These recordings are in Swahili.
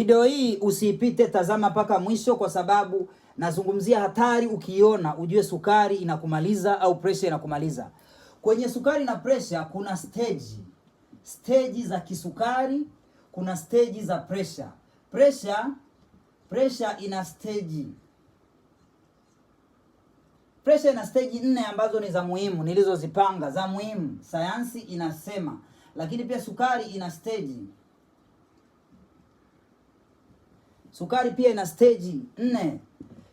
Video hii usiipite, tazama mpaka mwisho, kwa sababu nazungumzia hatari. Ukiona ujue sukari inakumaliza au pressure inakumaliza. Kwenye sukari na pressure kuna stage za kisukari, kuna stage za pressure. Pressure ina stage 4 ambazo ni za muhimu, nilizozipanga za muhimu, sayansi inasema. Lakini pia sukari ina stage 4.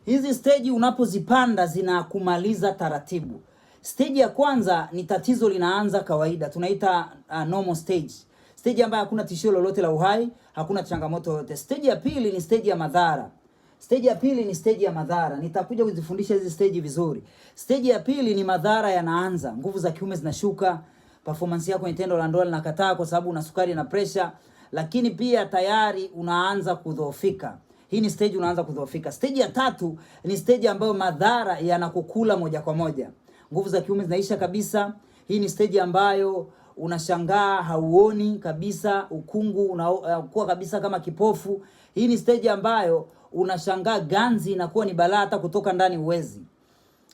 Hizi stage unapozipanda zinakumaliza taratibu. Stage ya kwanza ni tatizo linaanza kawaida, tunaita normal stage ambayo hakuna tishio lolote la uhai, hakuna changamoto yoyote. Stage ya pili ni stage ya madhara. Nitakuja kuzifundisha hizi stage vizuri. Stage ya pili ni madhara yanaanza, nguvu za kiume zinashuka, performance yako kwenye tendo la ndoa linakataa kwa sababu una sukari na pressure, lakini pia tayari unaanza kudhoofika. Hii ni stage unaanza kudhoofika. Stage ya tatu ni stage ambayo madhara yanakukula moja kwa moja. Nguvu za kiume zinaisha kabisa. Hii ni stage ambayo unashangaa hauoni kabisa, ukungu unakuwa kabisa kama kipofu. Hii ni stage ambayo unashangaa ganzi inakuwa ni balaa, hata kutoka ndani uwezi.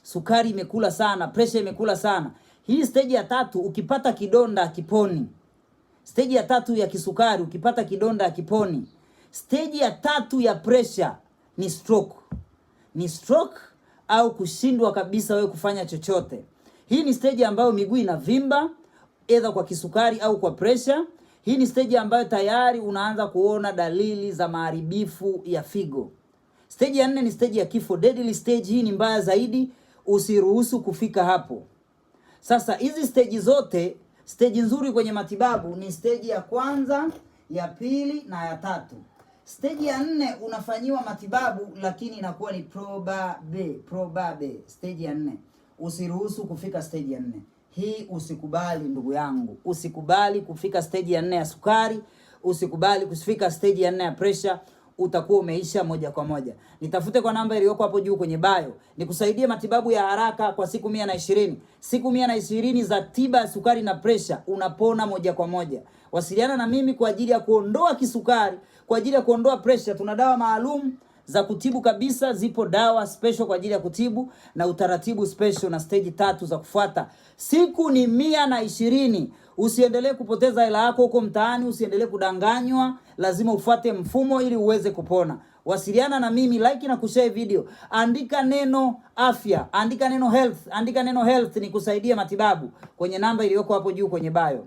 Sukari imekula sana, pressure imekula sana. Hii stage ya tatu ukipata kidonda kiponi. Stage ya tatu ya kisukari ukipata kidonda kiponi. Stage ya tatu ya pressure ni stroke au kushindwa kabisa wewe kufanya chochote. Hii ni stage ambayo miguu inavimba, either kwa kisukari au kwa pressure. Hii ni stage ambayo tayari unaanza kuona dalili za maharibifu ya figo. Stage ya 4 ni stage ya kifo, deadly stage. Hii ni mbaya zaidi, usiruhusu kufika hapo. Sasa hizi stage zote, stage nzuri kwenye matibabu ni stage ya kwanza, ya pili na ya tatu. Stage ya 4 unafanyiwa matibabu lakini inakuwa ni probabe. Stage ya 4 usiruhusu kufika stage ya 4. Hii usikubali ndugu yangu. Usikubali kufika stage ya 4 ya sukari, usikubali kufika stage ya 4 ya pressure, utakuwa umeisha moja kwa moja. Nitafute kwa namba iliyoko hapo juu kwenye bio. Nikusaidie matibabu ya haraka kwa siku 120. Siku 120 za tiba ya sukari na pressure, unapona moja kwa moja. Wasiliana na mimi kwa ajili ya kuondoa kisukari, kwa ajili ya kuondoa pressure. Tuna dawa maalum za kutibu kabisa, zipo dawa special kwa ajili ya kutibu na utaratibu special na stage 3 za kufuata. Siku ni 120. Usiendelee kupoteza hela yako huko mtaani, usiendelee kudanganywa, lazima ufuate mfumo ili uweze kupona. Wasiliana na mimi, like na kushare video. Andika neno afya, andika neno health, ni kusaidia matibabu kwenye namba iliyoko hapo juu kwenye bio.